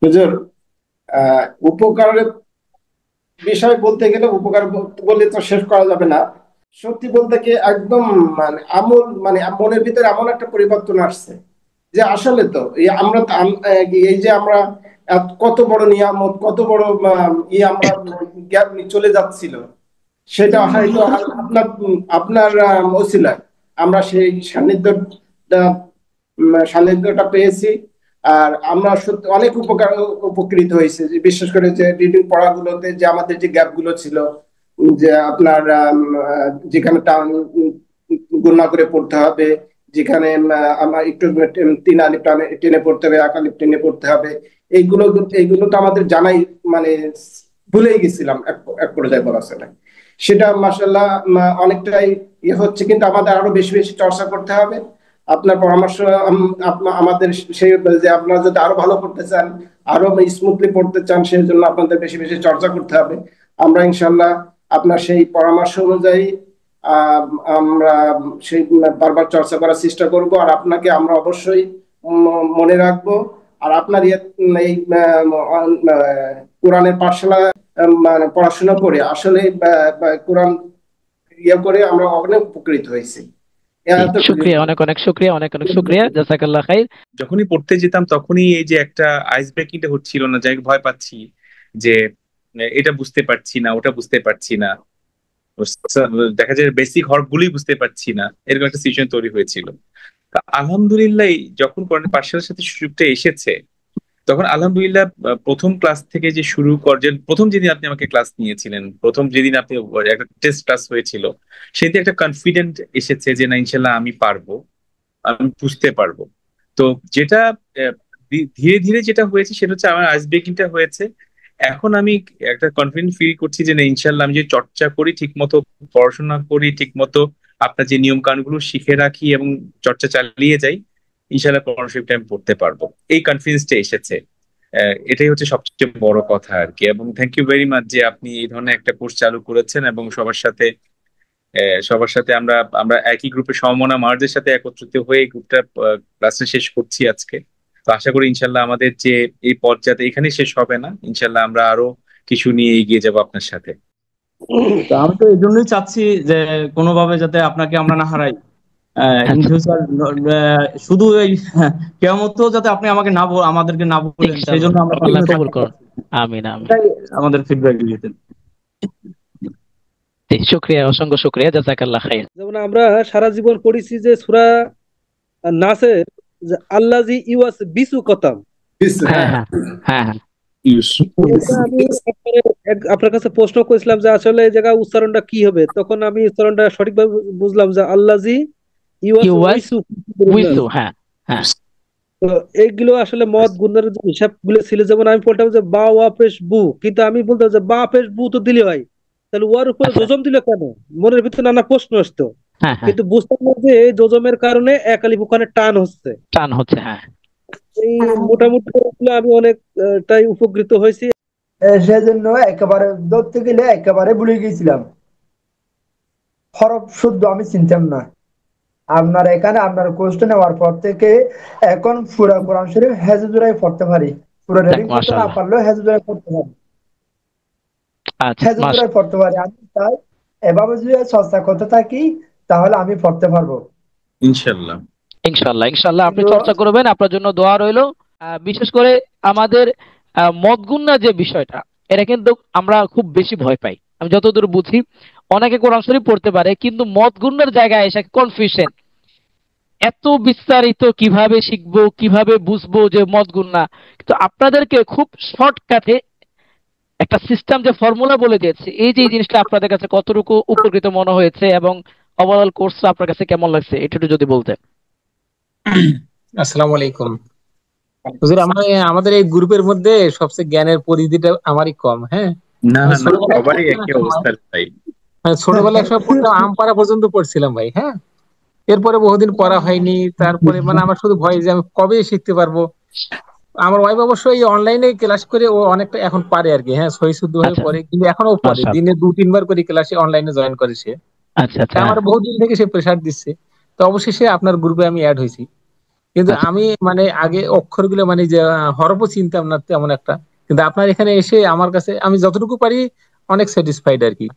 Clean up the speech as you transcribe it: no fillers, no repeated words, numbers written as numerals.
হুজুর, উপকারের বিষয় বলতে গেলে উপকার বললে তো শেষ করা যাবে না। সত্যি বলতে কি একদম মানে আমূল মানে মনের ভিতরে এমন একটা পরিবর্তন আসছে যে আসলে তো এই আমরা এই যে আমরা কত বড় নিয়ামত, কত বড় আমরা গ্যাপ চলে যাচ্ছিল, সেটা হয়তো আপনার আপনার ওসিলায় আমরা সেই সান্নিধ্যটা পেয়েছি। আর আমরা সত্যি অনেক উপকৃত হয়েছে, যে বিশেষ করে যে রিডিং পড়াগুলোতে যে আমাদের যে গ্যাপ গুলো ছিল, যে আপনার যেখানে গুণা করে পড়তে হবে, যেখানে আমার একটু তিন আলিফ টেনে পড়তে হবে, এক আলিফ টেনে পড়তে হবে, এইগুলো এইগুলো তো আমাদের জানাই, মানে ভুলেই গেছিলাম এক পর্যায়ে বলা চলে। সেটা মাসাল্লাহ অনেকটাই হচ্ছে, কিন্তু আমাদের আরো বেশি বেশি চর্চা করতে হবে। আপনার পরামর্শ আমাদের সেই, যে আপনারা যদি আরো ভালো করতে চান, আরো স্মুথলি পড়তে চান, সেই জন্য আপনাদের বেশি বেশি চর্চা করতে হবে। আমরা ইনশাল্লাহ আপনার সেই পরামর্শ অনুযায়ী আহ, আমরা সেই বারবার চর্চা করার চেষ্টা করব। আর আপনাকে আমরা অবশ্যই মনে রাখবো। আর আপনার এই কোরআনের পাঠশালা মানে পড়াশোনা করে আসলে কোরআন করে আমরা অনেক উপকৃত হয়েছি। জি, শুক্রিয়া, অনেক অনেক শুক্রিয়া, অনেক অনেক শুক্রিয়া, জাযাকাল্লাহ খাইর। যখনই পড়তে যেতাম তখনই এই যে একটা আইস ব্রেকিংটা হচ্ছিল না, যাই ভয় পাচ্ছি যে এটা বুঝতে পারছি না, ওটা বুঝতে পারছি না, দেখা যায় বেসিক হরফ গুলোই বুঝতে পারছি না, এরকম একটা সিচুয়েশন তৈরি হয়েছিল। তা আলহামদুলিল্লাহ যখন কোরআনের পাঠশালার সাথে সুযোগটা এসেছে, তখন আলহামদুলিল্লাহ প্রথম ক্লাস থেকে যে শুরু করছেন, প্রথম যেদিন আপনি আমাকে ক্লাস নিয়েছিলেন, প্রথম যেদিন আপনি একটা টেস্ট ক্লাস হয়েছিল, সেদিন একটা কনফিডেন্ট এসেছে যে না ইনশাল্লাহ আমি পারবো, আমি বুঝতে পারবো। তো যেটা আহ, ধীরে ধীরে যেটা হয়েছে সেটা হচ্ছে আমার আইস ব্রেকিংটা হয়েছে। এখন আমি একটা কনফিডেন্ট ফিল করছি যে না ইনশাল্লাহ আমি যে চর্চা করি ঠিক মতো, পড়াশোনা করি ঠিক মতো, আপনার যে নিয়ম কানুনগুলো শিখে রাখি এবং চর্চা চালিয়ে যাই, ইনশাল্লাহ কোরআন শরীফটা আমি পড়তে পারবো। এই কনফিডেন্সটা এসেছে। এটাই হচ্ছে সবচেয়ে বড় কথা আর কি। এবং থ্যাংক ইউ ভেরি মাচ যে আপনি এই ধরনের একটা কোর্স চালু করেছেন এবং সবার সাথে আমরা আমরা একই গ্রুপে সমমনা মার্দের সাথে একত্রিত হয়ে এই গ্রুপটা ক্লাসটা শেষ করছি আজকে। তো আশা করি ইনশাল্লাহ আমাদের যে এই পর্যায়ে এখানে শেষ হবে না, ইনশাল্লাহ আমরা আরো কিছু নিয়ে এগিয়ে যাব আপনার সাথে। তো আমি তো এই জন্যই চাচ্ছি যে কোনোভাবে যাতে আপনাকে আমরা না হারাই ইন আচ্ছা, ফিউচার। শুধু এই কেয়ামতেও যাতে আপনি আমাদেরকে না বলেন, সেই ইনশাআল্লাহ, জন্য আমরা আল্লাহ পিছনে কবুল থাকতে করুন। চাচ্ছি। আমিন আমিন। এটাই আমাদের ফিডব্যাক দিতেন। জি, শুক্রিয়া, অসংখ্য শুক্রিয়া, জাযাকাল্লাহ খাইর। যেমন আমরা সারা জীবন পড়েছি যে সূরা নাসের, যে আল্লাজি ইউয়াস বিসু কতাম। হ্যাঁ হ্যাঁ, হ্যাঁ হ্যাঁ হ্যাঁ। এটা আমি একবারে আপনার কাছে প্রশ্ন করেছিলাম যে আসলে এই জায়গায় উচ্চারণটা কি হবে, তখন আমি উচ্চারণটা সঠিকভাবে বুঝলাম যে আল্লাজি ইউয়াস ইউ ওয়াজ উইসু। উইথ, হ্যাঁ হ্যাঁ। তো এইগুলো আসলে মদ গুণের যে হিসাব গুলো ছিল, যেমন আমি বলতাম যে বা ওয়া পেশ বু, কিন্তু আমি বলতাম যে বা পেশ বু তো দিলে হয়, তাহলে ওয়ার উপরে আচ্ছা, জজম দিল কেন? মনের ভিতরে নানা প্রশ্ন আসতো, হ্যাঁ হ্যাঁ। কিন্তু বুঝতাম না যে এই জজমের কারণে এক আলিফ ওখানে টান হচ্ছে। টান হচ্ছে, হ্যাঁ। এই মোটামুটি এগুলো আমি অনেকটাই উপকৃত হয়েছি। সেজন্য একেবারে ধরতে গেলে একেবারে ভুলে গেছিলাম, হরফ শুদ্ধ আমি চিনতাম না। আপনার এখানে আপনার কোর্সটা নেওয়ার পর থেকে এখন পুরা কোরআন শরীফ হেজুরাই পড়তে পারি। পুরো যাক, রিডিং করতে না মাশাআল্লাহ। পারলেও হেজুরাই পড়তে পারি। আচ্ছা, হেজুরাই পড়তে পারি আমি। তাই এভাবে যদি চর্চা করতে থাকি তাহলে আমি পড়তে পারবো। ইনশাল্লাহ। ইনশাল্লাহ ইনশাল্লাহ আপনি কিন্তু চর্চা করবেন, আপনার জন্য দোয়া রইলো। বিশেষ করে আমাদের মদগুন্না যে বিষয়টা, এটা কিন্তু আমরা খুব বেশি ভয় পাই। আমি যতদূর বুঝি, অনেকে কোরআন শরীফ পড়তে পারে কিন্তু মদগুন্নার জায়গায় এসে কনফিউশন, এত বিস্তারিত কিভাবে শিখবো, কিভাবে বুঝবো যে মদগুন্না। কিন্তু আপনাদেরকে খুব শর্টকাটে একটা সিস্টেম, যে ফর্মুলা বলে দিয়েছে, এই যে এই জিনিসটা আপনাদের কাছে কতটুকু উপকৃত মনে হয়েছে এবং ওভারঅল কোর্সটা আপনার কাছে কেমন লাগছে, এটা একটু যদি বলতেন। আসসালামু আলাইকুম হুজুর। আমাদের এই গ্রুপের মধ্যে সবচেয়ে জ্ঞানের পরিধিটা আমারই কম। হ্যাঁ, না আমি না না, ছোটবেলায় সবারই একই অবস্থা ভাই। ছোটবেলায় একসময় পড়তাম, আম পাড়া পর্যন্ত পড়ছিলাম ভাই। হ্যাঁ, এরপরে বহুদিন পড়া হয়নি। তারপরে আমার শুধু ভয় যে আমি কবে শিখতে পারবো। আমার ওয়াইফ অবশ্য এই অনলাইনে ক্লাস করে ও অনেকটা এখন পারে আর কি। হ্যাঁ, সহি শুদ্ধ হয়ে আচ্ছা, পড়ে, কিন্তু এখনো পড়ে, মাশাআল্লাহ। দিনে 2-3 বার করে ক্লাসে অনলাইনে জয়েন করে সে। আচ্ছা তা আচ্ছা, আমার বহুদিন থেকে সে প্রেসার দিচ্ছে। তো অবশেষে আপনার গ্রুপে আমি অ্যাড হয়েছি। কিন্তু আচ্ছা আমি মানে আগে অক্ষরগুলো মানে যে হরফও চিনতাম না তেমন একটা, কিন্তু আপনার এখানে এসে আমার কাছে আমি যতটুকু পারি অনেক স্যাটিসফাইড আর কি।